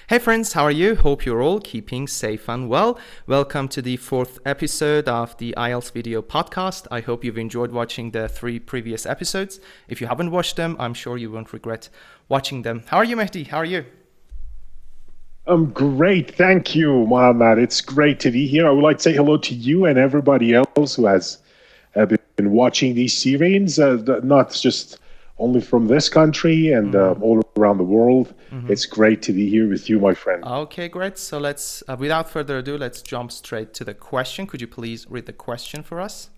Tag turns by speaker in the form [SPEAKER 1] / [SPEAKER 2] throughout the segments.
[SPEAKER 1] Hey friends, how are you? Hope you're all keeping safe and well. Welcome to the fourth episode of the IELTS video podcast. I hope you've enjoyed watching the 3 previous episodes. If you haven't watched them, I'm sure you won't regret watching them. How are you, Mehdi? How are you?
[SPEAKER 2] I'm great. Thank you, Mohammed. It's great to be here. I would like to say hello to you and everybody else who has been watching these series, not just only from this country and all around the world. It's great to be here with you, my friend.
[SPEAKER 1] Okay, great. So let's, without further ado, let's jump straight to the question. Could you please read the question for us?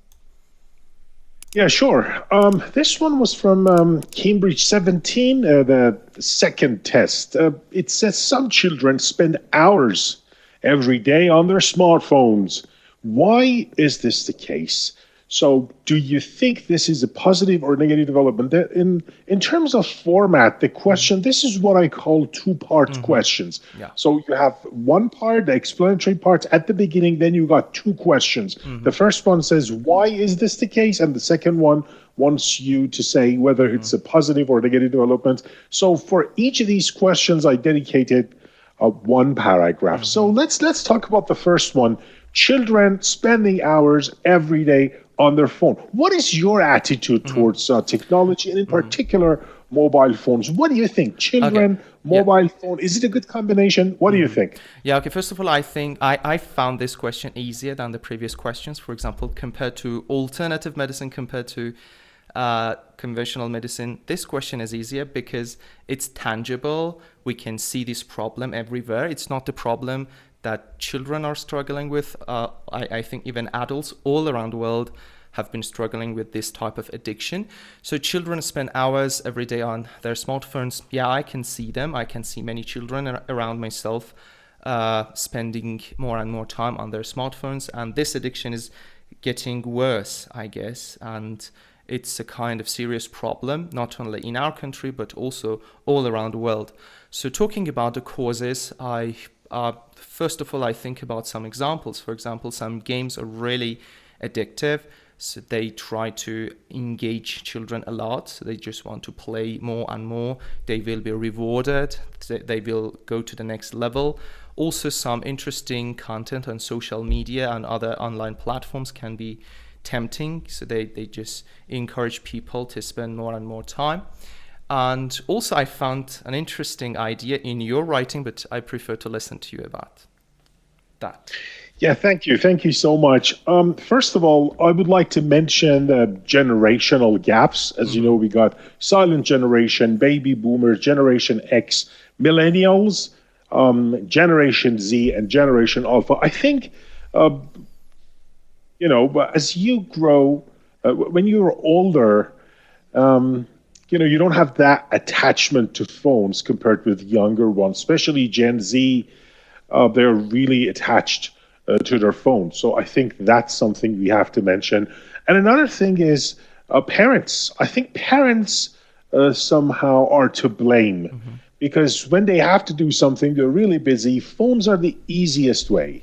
[SPEAKER 2] Yeah, sure. This one was from Cambridge 17, the second test. It says some children spend hours every day on their smartphones. Why is this the case? So do you think this is a positive or negative development? In terms of format, the question, this is what I call two-part questions.
[SPEAKER 1] Yeah.
[SPEAKER 2] So you have one part, the explanatory part at the beginning, then you got two questions. The first one says, why is this the case? And the second one wants you to say whether it's a positive or negative development. So for each of these questions, I dedicated one paragraph. So let's talk about the first one. Children spending hours every day on their phone. What is your attitude towards technology and in particular mobile phones? What do you think? Children, mobile phone, is it a good combination? What do you think?
[SPEAKER 1] Yeah, okay, first of all, I think I found this question easier than the previous questions. For example, compared to alternative medicine, compared to conventional medicine, this question is easier because it's tangible. We can see this problem everywhere. It's not the problem that children are struggling with. I think even adults all around the world have been struggling with this type of addiction. So children spend hours every day on their smartphones. Yeah, I can see them. I can see many children around myself spending more and more time on their smartphones. And this addiction is getting worse, I guess. And it's a kind of serious problem, not only in our country, but also all around the world. So talking about the causes, first of all, I think about some examples. For example, some games are really addictive. So they try to engage children a lot. So they just want to play more and more. They will be rewarded. They will go to the next level. Also, some interesting content on social media and other online platforms can be tempting. So they just encourage people to spend more and more time. And also, I found an interesting idea in your writing, but I prefer to listen to you about that.
[SPEAKER 2] Yeah, thank you. Thank you so much. First of all, I would like to mention the generational gaps. As you know, we got silent generation, baby boomers, Generation X, millennials, Generation Z, and Generation Alpha. I think, as you grow, when you're older, you don't have that attachment to phones compared with younger ones, especially Gen Z. They're really attached to their phones. So I think that's something we have to mention. And another thing is parents. I think parents somehow are to blame because when they have to do something, they're really busy. Phones are the easiest way.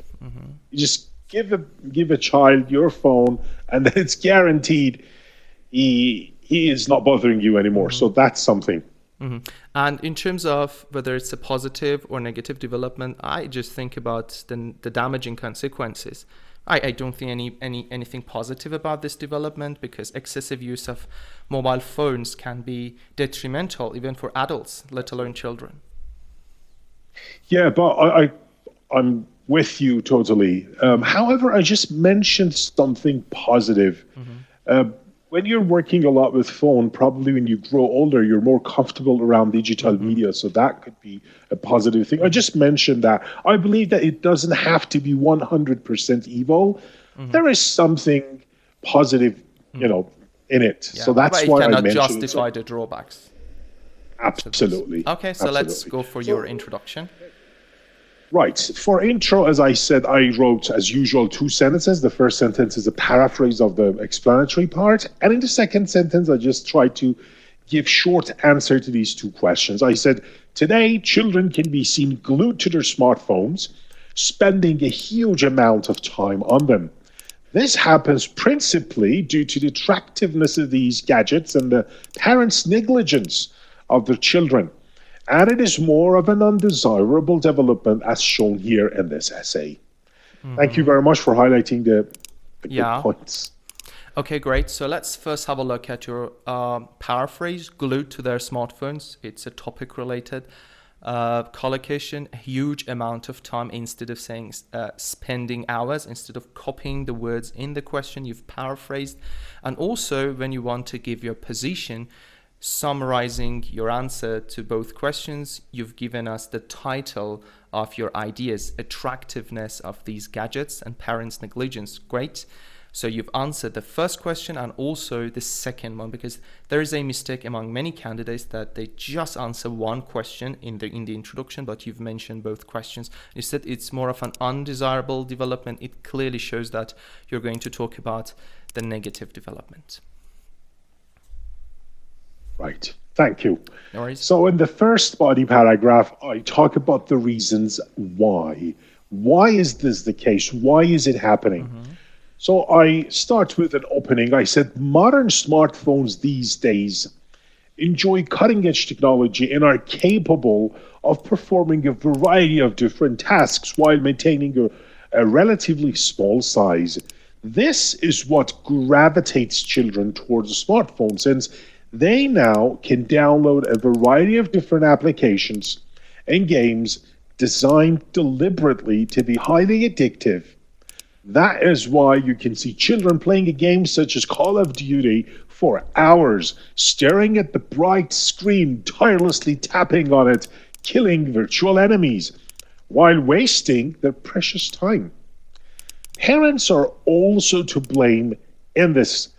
[SPEAKER 2] You just give a child your phone, and then it's guaranteed he is not bothering you anymore. So that's something.
[SPEAKER 1] And in terms of whether it's a positive or negative development, I just think about the damaging consequences. I don't think anything positive about this development because excessive use of mobile phones can be detrimental even for adults, let alone children.
[SPEAKER 2] Yeah, but I'm with you totally. However, I just mentioned something positive. When you're working a lot with phone, probably when you grow older, you're more comfortable around digital media. So that could be a positive thing. I just mentioned that. I believe that it doesn't have to be 100% evil. There is something positive, in it.
[SPEAKER 1] Yeah,
[SPEAKER 2] so that's
[SPEAKER 1] but
[SPEAKER 2] why
[SPEAKER 1] it cannot
[SPEAKER 2] I mentioned
[SPEAKER 1] justify
[SPEAKER 2] it.
[SPEAKER 1] the drawbacks.
[SPEAKER 2] Absolutely.
[SPEAKER 1] Okay, so let's go for your introduction.
[SPEAKER 2] Right. For intro, as I said, I wrote, as usual, 2 sentences. The first sentence is a paraphrase of the explanatory part. And in the second sentence, I just tried to give short answer to these 2 questions. I said, today, children can be seen glued to their smartphones, spending a huge amount of time on them. This happens principally due to the attractiveness of these gadgets and the parents' negligence of their children. and it is more of an undesirable development as shown here in this essay. Thank you
[SPEAKER 1] Mm-hmm.
[SPEAKER 2] very much for highlighting the good
[SPEAKER 1] Yeah.
[SPEAKER 2] points.
[SPEAKER 1] Okay, great. So let's first have a look at your paraphrase, glued to their smartphones. It's a topic related collocation, a huge amount of time instead of saying spending hours, instead of copying the words in the question, you've paraphrased. And also when you want to give your position, summarizing your answer to both questions, you've given us the title of your ideas, attractiveness of these gadgets and parents' negligence. Great. So you've answered the first question and also the second one, because there is a mistake among many candidates that they just answer one question in the introduction, but you've mentioned both questions. You said it's more of an undesirable development. It clearly shows that you're going to talk about the negative development.
[SPEAKER 2] Right. Thank you.
[SPEAKER 1] No worries.
[SPEAKER 2] So in the first body paragraph, I talk about the reasons why. Why is this the case? Why is it happening? So I start with an opening. I said, modern smartphones these days enjoy cutting edge technology and are capable of performing a variety of different tasks while maintaining a relatively small size. This is what gravitates children towards a smartphone, since they now can download a variety of different applications and games designed deliberately to be highly addictive. That is why you can see children playing a game such as Call of Duty for hours, staring at the bright screen, tirelessly tapping on it, killing virtual enemies, while wasting their precious time. Parents are also to blame in this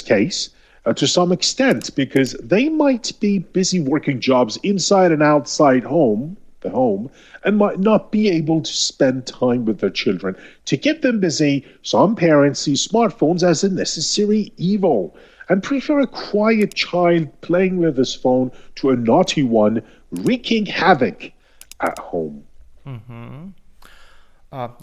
[SPEAKER 2] case to some extent, because they might be busy working jobs inside and outside the home, and might not be able to spend time with their children. To keep them busy, some parents see smartphones as a necessary evil and prefer a quiet child playing with his phone to a naughty one wreaking havoc at home.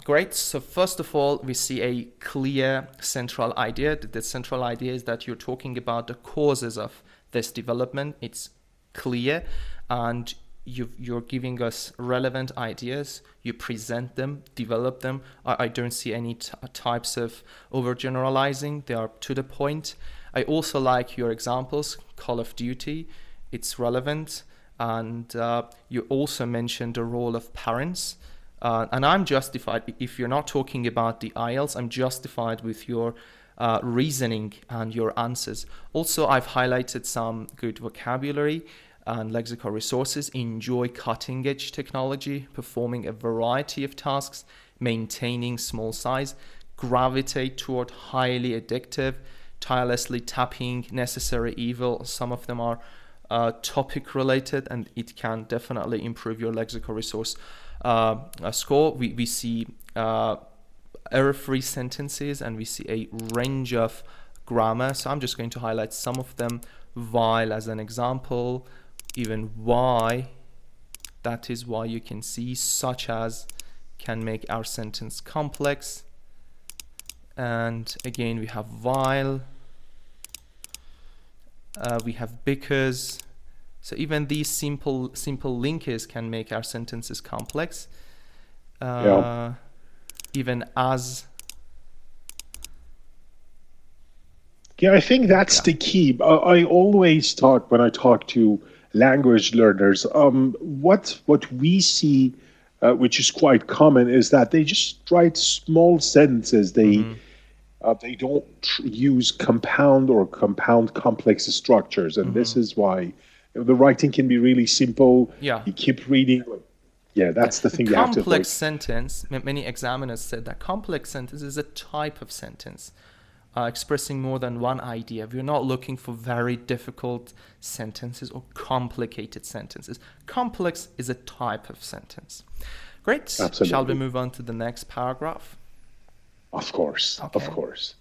[SPEAKER 1] Great. So first of all, we see a clear central idea. The central idea is that you're talking about the causes of this development. It's clear, and you're giving us relevant ideas. You present them, develop them. I don't see any types of overgeneralizing. They are to the point. I also like your examples. Call of Duty, it's relevant. And you also mentioned the role of parents. And I'm justified, if you're not talking about the IELTS, I'm justified with your reasoning and your answers. Also, I've highlighted some good vocabulary and lexical resources. Enjoy cutting edge technology, performing a variety of tasks, maintaining small size, gravitate toward highly addictive, tirelessly tapping, necessary evil. Some of them are topic related, and it can definitely improve your lexical resource score. We see error-free sentences, and we see a range of grammar. So I'm just going to highlight some of them. While as an example, even why, that is why you can see, such as can make our sentence complex. And again, we have while, we have because. So even these simple linkers can make our sentences complex. Even as.
[SPEAKER 2] Yeah, I think that's the key. I always talk, when I talk to language learners, what we see, which is quite common, is that they just write small sentences. They don't use compound complex structures, and this is why the writing can be really simple.
[SPEAKER 1] Yeah.
[SPEAKER 2] You keep reading. Yeah, that's the thing you have to avoid.
[SPEAKER 1] Complex sentence, many examiners said that complex sentence is a type of sentence expressing more than one idea. We're not looking for very difficult sentences or complicated sentences. Complex is a type of sentence. Great.
[SPEAKER 2] Absolutely.
[SPEAKER 1] Shall we move on to the next paragraph?
[SPEAKER 2] Of course,
[SPEAKER 1] Okay.
[SPEAKER 2] of course.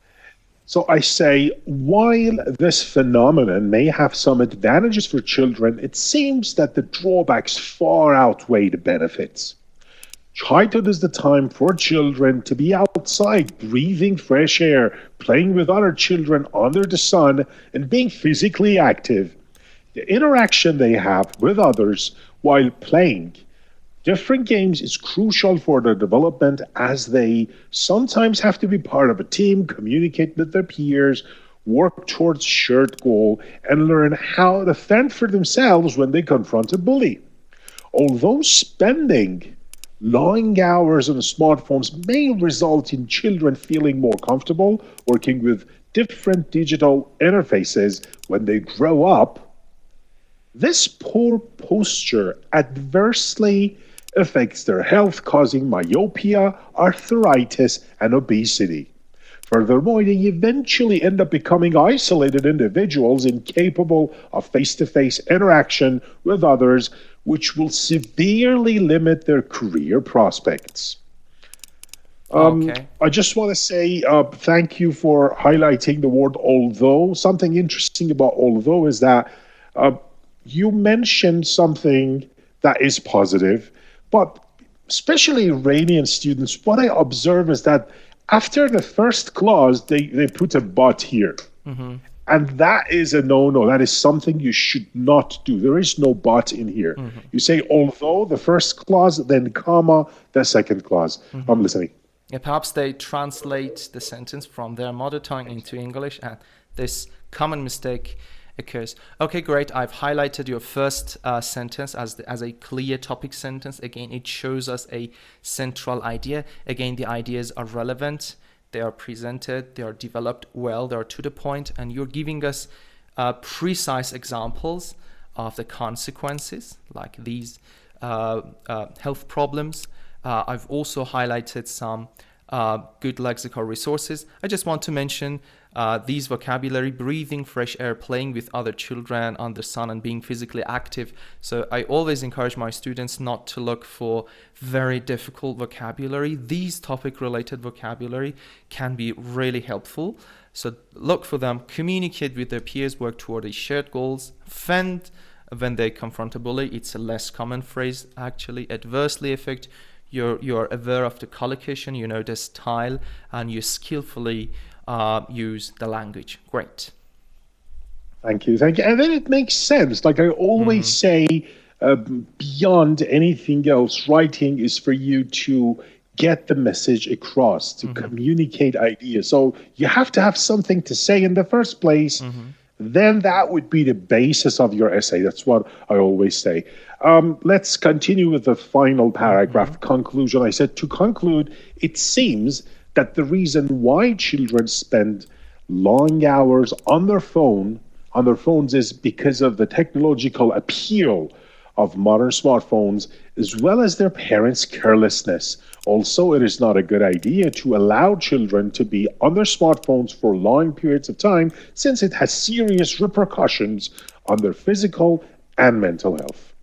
[SPEAKER 2] So I say, while this phenomenon may have some advantages for children, it seems that the drawbacks far outweigh the benefits. Childhood is the time for children to be outside, breathing fresh air, playing with other children under the sun, and being physically active. The interaction they have with others while playing different games is crucial for their development as they sometimes have to be part of a team, communicate with their peers, work towards shared goal, and learn how to fend for themselves when they confront a bully. Although spending long hours on smartphones may result in children feeling more comfortable working with different digital interfaces when they grow up, this poor posture adversely affects their health, causing myopia, arthritis, and obesity. Furthermore, they eventually end up becoming isolated individuals incapable of face to face interaction with others, which will severely limit their career prospects.
[SPEAKER 1] Okay.
[SPEAKER 2] I just want to say thank you for highlighting the word although. Something interesting about although is that uh, you mentioned something that is positive, but especially Iranian students, what I observe is that after the first clause, they put a but here.
[SPEAKER 1] Mm-hmm.
[SPEAKER 2] And that is a no-no. That is something you should not do. There is no but in here.
[SPEAKER 1] Mm-hmm.
[SPEAKER 2] You say although the first clause, then comma, the second clause. I'm listening.
[SPEAKER 1] Yeah, perhaps they translate the sentence from their mother tongue into English, and this common mistake occurs. Okay, great. I've highlighted your first sentence as a clear topic sentence. Again, it shows us a central idea. Again, the ideas are relevant. They are presented. They are developed well. They are to the point, and you're giving us precise examples of the consequences, like these health problems. I've also highlighted some good lexical resources. I just want to mention these vocabulary: breathing fresh air, playing with other children under sun, and being physically active. So I always encourage my students not to look for very difficult vocabulary. These topic related vocabulary can be really helpful. So look for them, communicate with their peers, work toward their shared goals, fend when they confront a bully. It's a less common phrase actually. Adversely affect. You're aware of the collocation, you know the style, and you skillfully use the language. Great.
[SPEAKER 2] Thank you. Thank you. And then it makes sense. Like I always say, beyond anything else, writing is for you to get the message across, to communicate ideas. So you have to have something to say in the first place. Then that would be the basis of your essay. That's what I always say. Let's continue with the final paragraph, conclusion. I said, to conclude, it seems that the reason why children spend long hours on their phones is because of the technological appeal of modern smartphones, as well as their parents' carelessness. Also, it is not a good idea to allow children to be on their smartphones for long periods of time, since it has serious repercussions on their physical and mental health.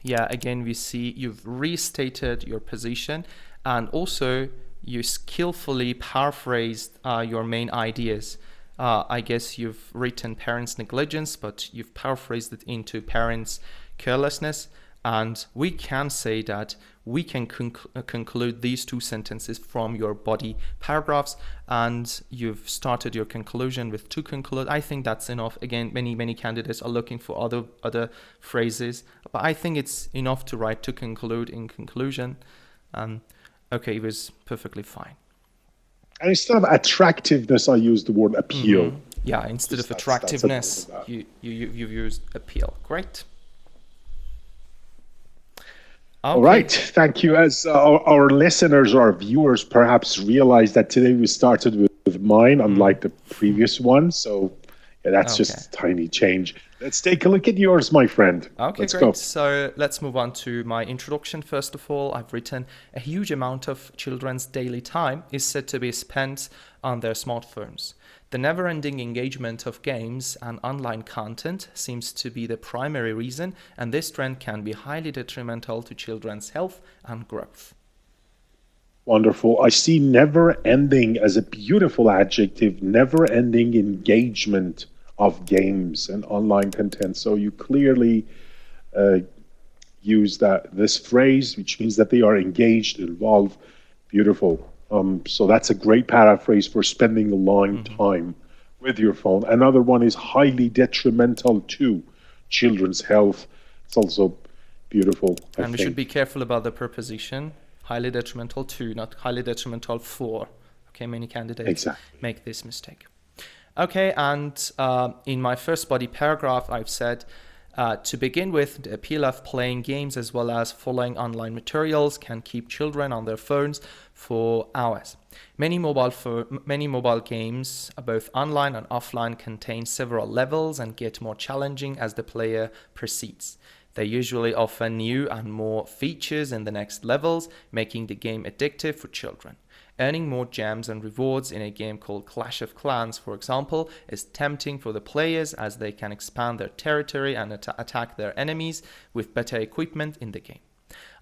[SPEAKER 1] Yeah, again, we see you've restated your position, and also you skillfully paraphrased your main ideas. I guess you've written parents' negligence, but you've paraphrased it into parents' carelessness. And we can say that we can conclude these two sentences from your body paragraphs, and you've started your conclusion with to conclude. I think that's enough. Again, many candidates are looking for other phrases, but I think it's enough to write to conclude in conclusion. Okay, it was perfectly fine.
[SPEAKER 2] And instead of attractiveness, I use the word appeal.
[SPEAKER 1] Yeah, instead of attractiveness, you've used appeal. Great. Okay.
[SPEAKER 2] All right, thank you. As our listeners or our viewers perhaps realize that today we started with mine, unlike the previous one. So yeah, that's just a tiny change. Let's take a look at yours, my friend.
[SPEAKER 1] Okay,
[SPEAKER 2] let's
[SPEAKER 1] great.
[SPEAKER 2] go.
[SPEAKER 1] So let's move on to my introduction. First of all, I've written a huge amount of children's daily time is said to be spent on their smartphones. The never-ending engagement of games and online content seems to be the primary reason, and this trend can be highly detrimental to children's health and growth.
[SPEAKER 2] Wonderful. I see never-ending as a beautiful adjective, never-ending engagement of games and online content. So you clearly use this phrase, which means that they are engaged, involved. Beautiful. So that's a great paraphrase for spending a long time with your phone. Another one is highly detrimental to children's health. It's also beautiful, I
[SPEAKER 1] And we should be
[SPEAKER 2] think.
[SPEAKER 1] careful about the preposition. Highly detrimental to, not highly detrimental for. Okay, many candidates
[SPEAKER 2] Exactly.
[SPEAKER 1] make this mistake. Okay, and in my first body paragraph, I've said, to begin with, the appeal of playing games as well as following online materials can keep children on their phones for hours. Many mobile games, both online and offline, contain several levels and get more challenging as the player proceeds. They usually offer new and more features in the next levels, making the game addictive for children. Earning more gems and rewards in a game called Clash of Clans, for example, is tempting for the players as they can expand their territory and attack their enemies with better equipment in the game.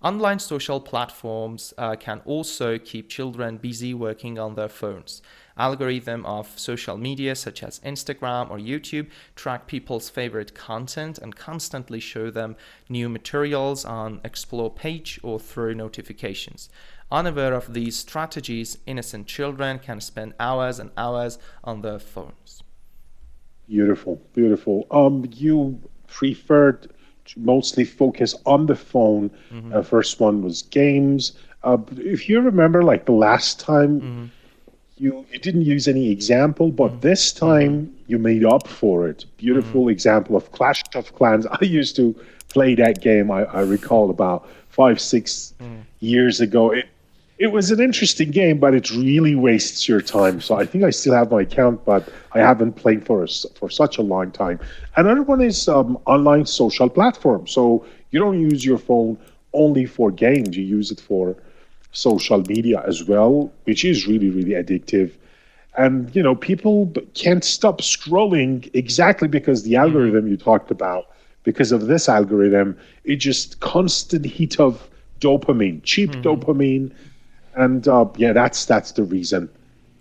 [SPEAKER 1] Online social platforms can also keep children busy working on their phones. Algorithms of social media such as Instagram or YouTube track people's favorite content and constantly show them new materials on Explore page or through notifications. Unaware of these strategies, innocent children can spend hours and hours on their phones.
[SPEAKER 2] Beautiful, beautiful. You preferred to mostly focus on the phone. First one was games. If you remember, like the last time, you didn't use any example, but this time you made up for it. Beautiful example of Clash of Clans. I used to play that game. I recall about 5, 6 years ago. It was an interesting game, but it really wastes your time. So I think I still have my account, but I haven't played for such a long time. Another one is online social platforms. So you don't use your phone only for games; you use it for social media as well, which is really, really addictive. And people can't stop scrolling exactly because the algorithm you talked about. Because of this algorithm, it just constant hit of dopamine, cheap dopamine. And yeah, that's the reason.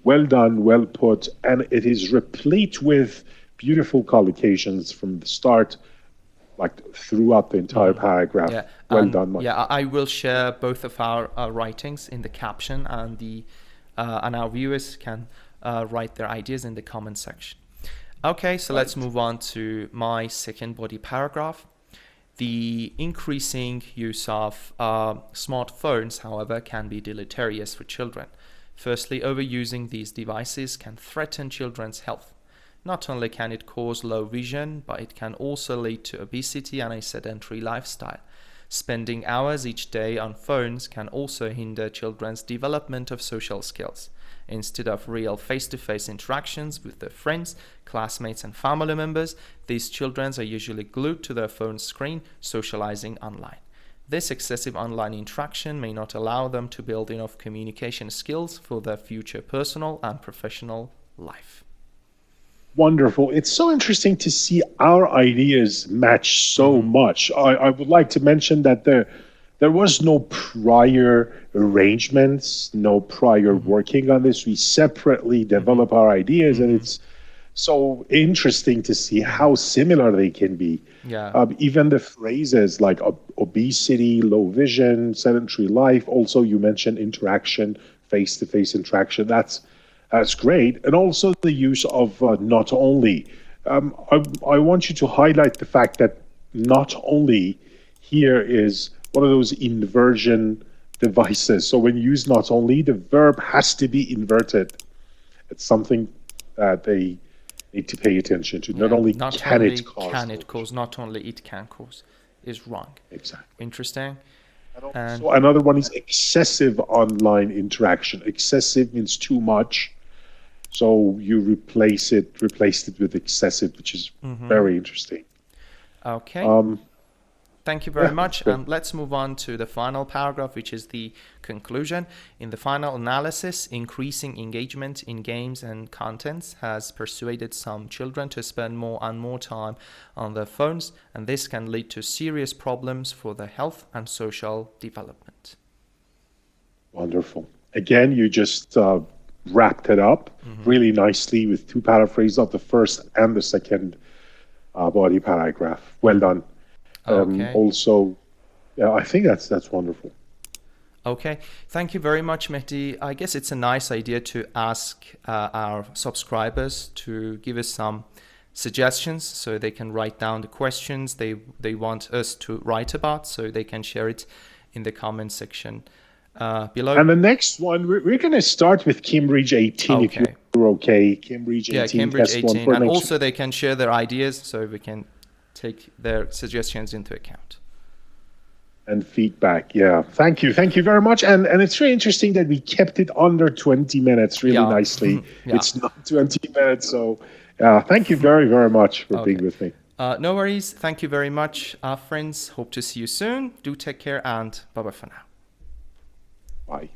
[SPEAKER 2] Well done, well put, and it is replete with beautiful collocations from the start, like throughout the entire paragraph.
[SPEAKER 1] Yeah,
[SPEAKER 2] Well
[SPEAKER 1] and
[SPEAKER 2] done, my
[SPEAKER 1] yeah,
[SPEAKER 2] friend.
[SPEAKER 1] I will share both of our writings in the caption, and our viewers can write their ideas in the comment section. Okay, so let's move on to my second body paragraph. The increasing use of smartphones, however, can be deleterious for children. Firstly, overusing these devices can threaten children's health. Not only can it cause low vision, but it can also lead to obesity and a sedentary lifestyle. Spending hours each day on phones can also hinder children's development of social skills. Instead of real face-to-face interactions with their friends, classmates, and family members, these children are usually glued to their phone screen, socializing online. This excessive online interaction may not allow them to build enough communication skills for their future personal and professional life.
[SPEAKER 2] Wonderful. It's so interesting to see our ideas match so much. I would like to mention that there was no prior arrangements, no prior working on this. We separately develop our ideas, and it's so interesting to see how similar they can be.
[SPEAKER 1] Yeah.
[SPEAKER 2] Even the phrases like obesity, low vision, sedentary life. Also, you mentioned interaction, face-to-face interaction. That's great. And also the use of not only. I want you to highlight the fact that not only here is one of those inversion devices. So when you use not only, the verb has to be inverted. It's something that they need to pay attention to. Not
[SPEAKER 1] Yeah,
[SPEAKER 2] only
[SPEAKER 1] not
[SPEAKER 2] can
[SPEAKER 1] only
[SPEAKER 2] it cause
[SPEAKER 1] can it
[SPEAKER 2] low
[SPEAKER 1] cause,
[SPEAKER 2] vision.
[SPEAKER 1] not only it can cause, is wrong.
[SPEAKER 2] Exactly.
[SPEAKER 1] Interesting. And
[SPEAKER 2] So another one is excessive online interaction. Excessive means too much. So you replaced it with excessive, which is very interesting.
[SPEAKER 1] okay. Thank you very
[SPEAKER 2] Yeah,
[SPEAKER 1] much.
[SPEAKER 2] good.
[SPEAKER 1] And let's move on to the final paragraph, which is the conclusion. In the final analysis, increasing engagement in games and contents has persuaded some children to spend more and more time on their phones, and this can lead to serious problems for their health and social development.
[SPEAKER 2] Wonderful. Again, you just wrapped it up really nicely with two paraphrases of the first and the second body paragraph. Well done.
[SPEAKER 1] Okay.
[SPEAKER 2] Also, yeah, I think that's wonderful.
[SPEAKER 1] Okay, thank you very much, Mehdi. I guess it's a nice idea to ask our subscribers to give us some suggestions so they can write down the questions they want us to write about, so they can share it in the comment section below.
[SPEAKER 2] And the next one, we're going to start with Cambridge 18, if
[SPEAKER 1] Okay.
[SPEAKER 2] you're okay. Cambridge 18,
[SPEAKER 1] Yeah, Cambridge
[SPEAKER 2] test one
[SPEAKER 1] 18.
[SPEAKER 2] for
[SPEAKER 1] And
[SPEAKER 2] next
[SPEAKER 1] also they can share their ideas so we can take their suggestions into account.
[SPEAKER 2] and feedback. Yeah, thank you very much. And it's really interesting that we kept it under 20 minutes really nicely.
[SPEAKER 1] Yeah.
[SPEAKER 2] It's not 20 minutes, so thank you very much for being with me.
[SPEAKER 1] No worries. Thank you very much, friends. Hope to see you soon. Do take care, and bye bye for now.
[SPEAKER 2] Bye.